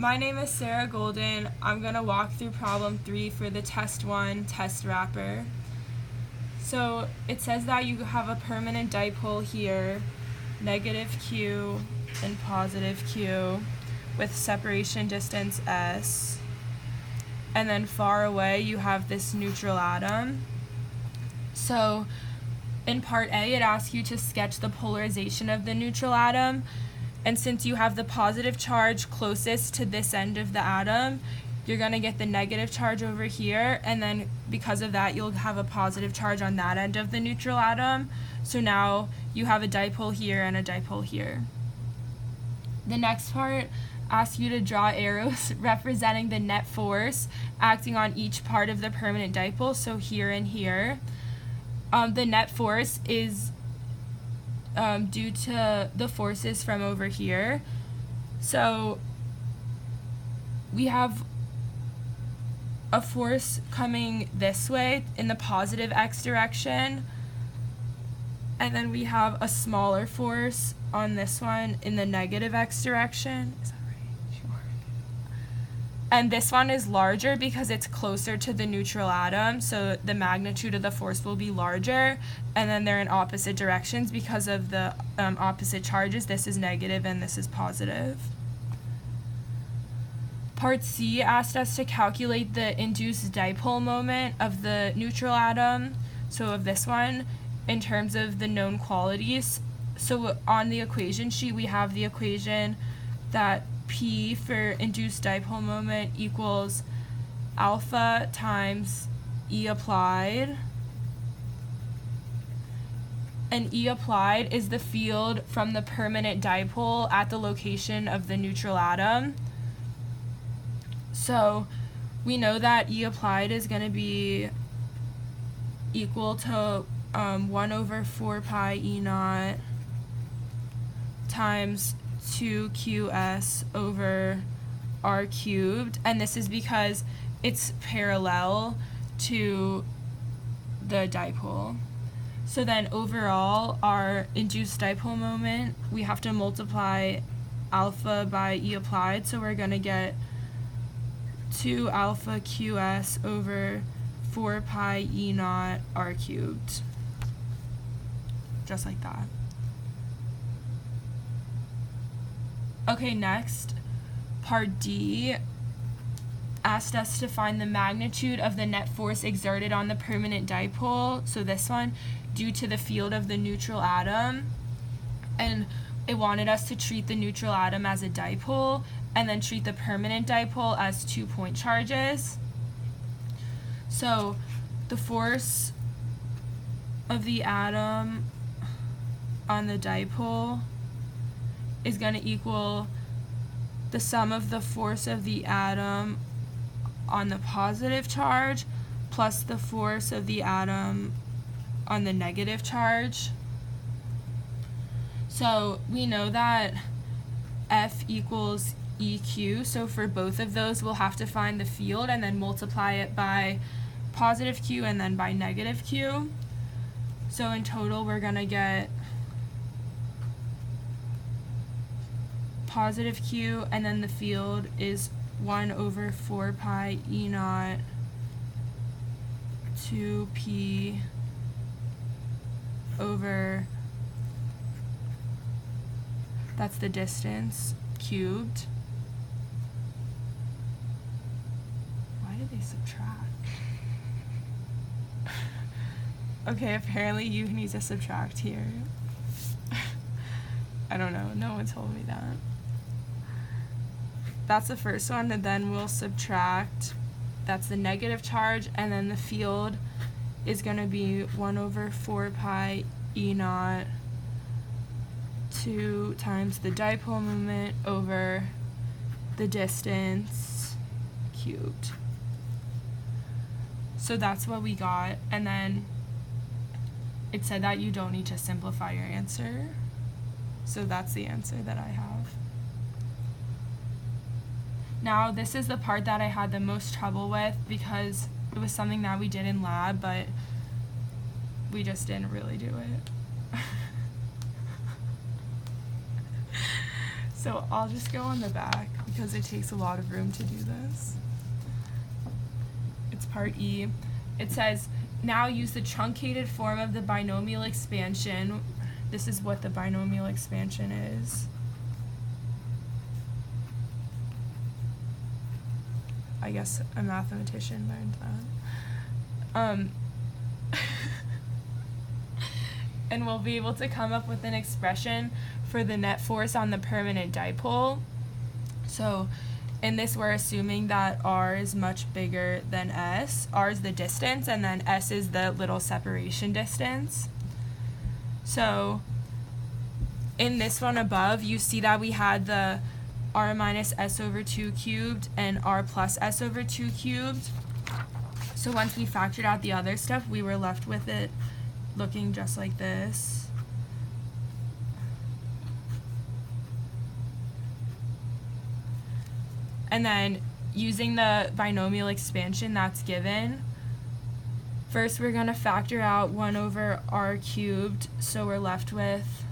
My name is Sarah Golden. I'm going to walk through problem 3 for the test 1 test wrapper. So it says that you have a permanent dipole here, negative Q and positive Q, with separation distance S. And then far away you have this neutral atom. So in part A, it asks you to sketch the polarization of the neutral atom. And since you have the positive charge closest to this end of the atom, you're going to get the negative charge over here, and then because of that, you'll have a positive charge on that end of the neutral atom. So now you have a dipole here and a dipole here. The next part asks you to draw arrows representing the net force acting on each part of the permanent dipole, so here and here. The net force is due to the forces from over here. So we have a force coming this way in the positive x direction, and then we have a smaller force on this one in the negative x direction. Is that right? Sure. And this one is larger because it's closer to the neutral atom, so the magnitude of the force will be larger, and then they're in opposite directions because of the opposite charges. This is negative and this is positive. Part C asked us to calculate the induced dipole moment of the neutral atom, so of this one, in terms of the known quantities. So on the equation sheet, we have the equation that P for induced dipole moment equals alpha times E applied. And E applied is the field from the permanent dipole at the location of the neutral atom. So we know that E applied is going to be equal to 1 over 4 pi E naught times 2qs over r cubed, and this is because it's parallel to the dipole. So then overall, our induced dipole moment, we have to multiply alpha by E applied, so we're going to get 2 alpha qs over 4 pi E naught r cubed. Just like that. Okay, next, part D asked us to find the magnitude of the net force exerted on the permanent dipole, so this one, due to the field of the neutral atom. And it wanted us to treat the neutral atom as a dipole and then treat the permanent dipole as 2 point charges. So the force of the atom on the dipole is going to equal the sum of the force of the atom on the positive charge plus the force of the atom on the negative charge. So we know that F equals EQ, so for both of those we'll have to find the field and then multiply it by positive Q and then by negative Q. So in total we're going to get positive Q, and then the field is 1 over 4 pi E naught 2p over, that's the distance, cubed. Why did they subtract? Okay, apparently you need to subtract here. I don't know, no one told me that. That's the first one, and then we'll subtract, that's the negative charge, and then the field is going to be 1 over 4 pi E naught 2 times the dipole moment over the distance cubed. So that's what we got, and then it said that you don't need to simplify your answer. So that's the answer that I have. Now this is the part that I had the most trouble with because it was something that we did in lab, but we just didn't really do it. So I'll just go on the back. because it takes a lot of room to do this. It's part E. It says, now use the truncated form of the binomial expansion. This is what the binomial expansion is. I guess a mathematician learned that. And we'll be able to come up with an expression for the net force on the permanent dipole. So in this, we're assuming that R is much bigger than S. R is the distance, and then S is the little separation distance. So in this one above, you see that we had the R minus S over 2 cubed and R plus S over 2 cubed. So once we factored out the other stuff, we were left with it looking just like this. And then using the binomial expansion that's given, first we're going to factor out 1 over R cubed, so we're left with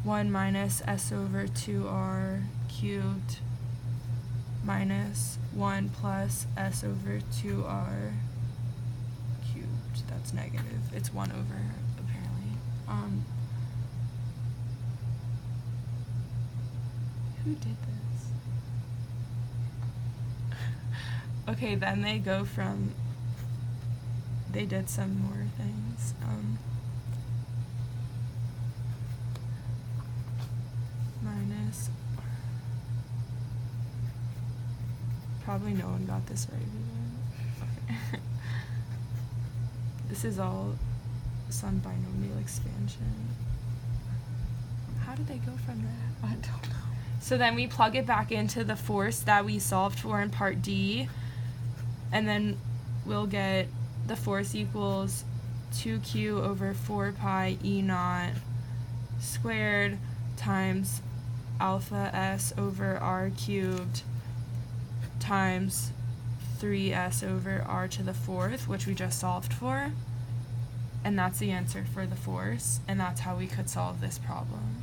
1 minus S over 2R cubed minus 1 plus S over 2R cubed. That's negative. It's 1 over, apparently. Who did this? Okay, then they go from, they did some more things. Minus, probably no one got this right. Okay. This is all some binomial expansion. How did they go from that? I don't know. So then we plug it back into the force that we solved for in part D, and then we'll get the force equals 2q over 4 pi E naught squared times alpha S over R cubed times 3S over R to the 4th, which we just solved for. And that's the answer for the force, and that's how we could solve this problem.